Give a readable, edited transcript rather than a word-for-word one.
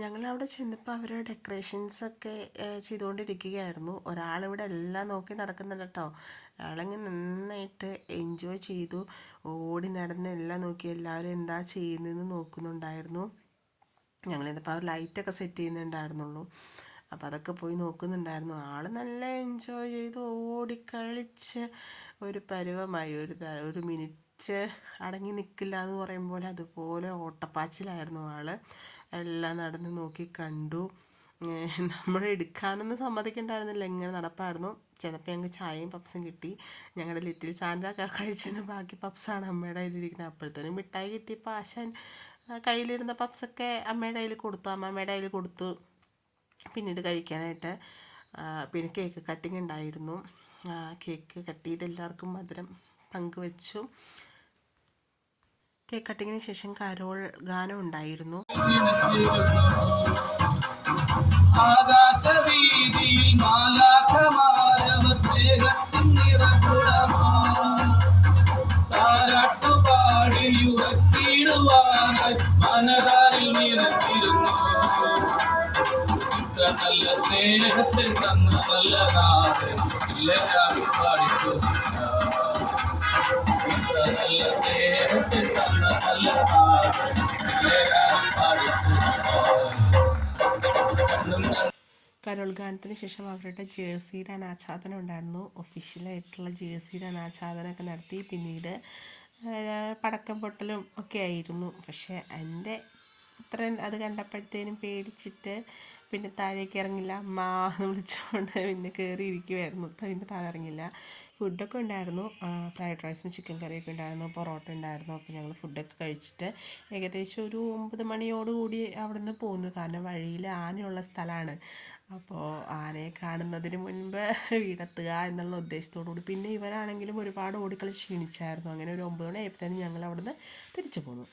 ഞങ്ങളവിടെ ചെന്നപ്പോൾ അവർ ഡെക്കറേഷൻസൊക്കെ ചെയ്തുകൊണ്ടിരിക്കുകയായിരുന്നു. ഒരാളിവിടെ എല്ലാം നോക്കി നടക്കുന്നുണ്ട് കേട്ടോ. അയാളങ്ങ് നന്നായിട്ട് എൻജോയ് ചെയ്തു. ഓടി നടന്ന് എല്ലാം നോക്കി എല്ലാവരും എന്താ ചെയ്യുന്നതെന്ന് നോക്കുന്നുണ്ടായിരുന്നു. ഞങ്ങളിതിപ്പോൾ അവർ ലൈറ്റൊക്കെ സെറ്റ് ചെയ്യുന്നുണ്ടായിരുന്നുള്ളൂ. അപ്പോൾ അതൊക്കെ പോയി നോക്കുന്നുണ്ടായിരുന്നു. ആൾ നല്ല എൻജോയ് ചെയ്ത് ഓടിക്കളിച്ച് ഒരു പരുവമായി. ഒരു മിനിറ്റ് അടങ്ങി നിൽക്കില്ല എന്ന് പറയും പോലെ അതുപോലെ ഓട്ടപ്പാച്ചിലായിരുന്നു ആൾ. എല്ലാം നടന്ന് നോക്കി കണ്ടു. നമ്മൾ എടുക്കാനൊന്നും സമ്മതിക്കണ്ടായിരുന്നില്ല, ഇങ്ങനെ നടപ്പായിരുന്നു. ചിലപ്പോൾ ഞങ്ങൾക്ക് ചായയും പപ്സും കിട്ടി. ഞങ്ങളുടെ ലിറ്റിൽ സാൻഡ്ര കഴിച്ചതിന് ബാക്കി പപ്സാണ് അമ്മയുടെ കയ്യിലിരിക്കുന്നത്. അപ്പോഴത്തേനും മിഠായി കിട്ടിയപ്പോൾ ആശാൻ കയ്യിലിരുന്ന പപ്സൊക്കെ അമ്മയുടെ കയ്യിൽ കൊടുത്തു, അമ്മമ്മയുടെ കയ്യിൽ കൊടുത്തു. പിന്നീട് കഴിക്കാനായിട്ട് പിന്നെ കേക്ക് കട്ടിങ് ഉണ്ടായിരുന്നു. കേക്ക് കട്ട് ചെയ്ത് എല്ലാവർക്കും മധുരം പങ്കുവച്ചു. കേക്ക് കട്ടിങ്ങിന് ശേഷം കരോൾ ഗാനം ഉണ്ടായിരുന്നു. ആകാശവീതിയിൽ മാലാഖമാരവർ സ്നേഹത്തിൻ നിറകുടമാരാട്ടുപാടിയുറക്കിടുവാനായി മനതാരിൽ നിറച്ചിരുന്നു. ഇത്ര നല്ല സ്നേഹത്തിൽ തന്ന നല്ല നാട് എല്ലാവരും പാടിച്ചു. ഇത്ര നല്ല സ്നേഹത്തിൽ തന്ന നല്ല നാട് എല്ലാവരും പാടിച്ചു. കരോൾ ഗാനത്തിന് ശേഷം അവരുടെ ജേഴ്സിയുടെ അനാച്ഛാദനം ഉണ്ടായിരുന്നു. ഒഫീഷ്യലായിട്ടുള്ള ജേഴ്സിയുടെ അനാച്ഛാദനമൊക്കെ നടത്തി. പിന്നീട് പടക്കം പൊട്ടലും ഒക്കെ ആയിരുന്നു. പക്ഷേ എൻ്റെ പുത്രൻ അത് കണ്ടപ്പോഴത്തേനും പേടിച്ചിട്ട് പിന്നെ താഴേക്ക് ഇറങ്ങില്ല, അമ്മ എന്ന് വിളിച്ചുകൊണ്ട് പിന്നെ കയറിയിരിക്കുമായിരുന്നു. പിന്നെ താഴെ ഇറങ്ങില്ല. ഫുഡൊക്കെ ഉണ്ടായിരുന്നു. ഫ്രൈഡ് റൈസും ചിക്കൻ കറിയൊക്കെ ഉണ്ടായിരുന്നു, പൊറോട്ട ഉണ്ടായിരുന്നു. അപ്പോൾ ഞങ്ങൾ ഫുഡൊക്കെ കഴിച്ചിട്ട് ഏകദേശം ഒരു 9 മണിയോടുകൂടി അവിടെ നിന്ന് പോന്നു. കാരണം വഴിയിൽ ആനയുള്ള സ്ഥലമാണ്. അപ്പോൾ ആനയെ കാണുന്നതിന് മുൻപ് വീടെത്തുക എന്നുള്ള ഉദ്ദേശത്തോടു കൂടി. പിന്നെ ഇവരാണെങ്കിലും ഒരുപാട് ഓടിക്കളി ക്ഷീണിച്ചായിരുന്നു. അങ്ങനെ ഒരു 9 മണി ആയപ്പോഴത്തേനും ഞങ്ങൾ അവിടെ നിന്ന് തിരിച്ചു പോന്നു.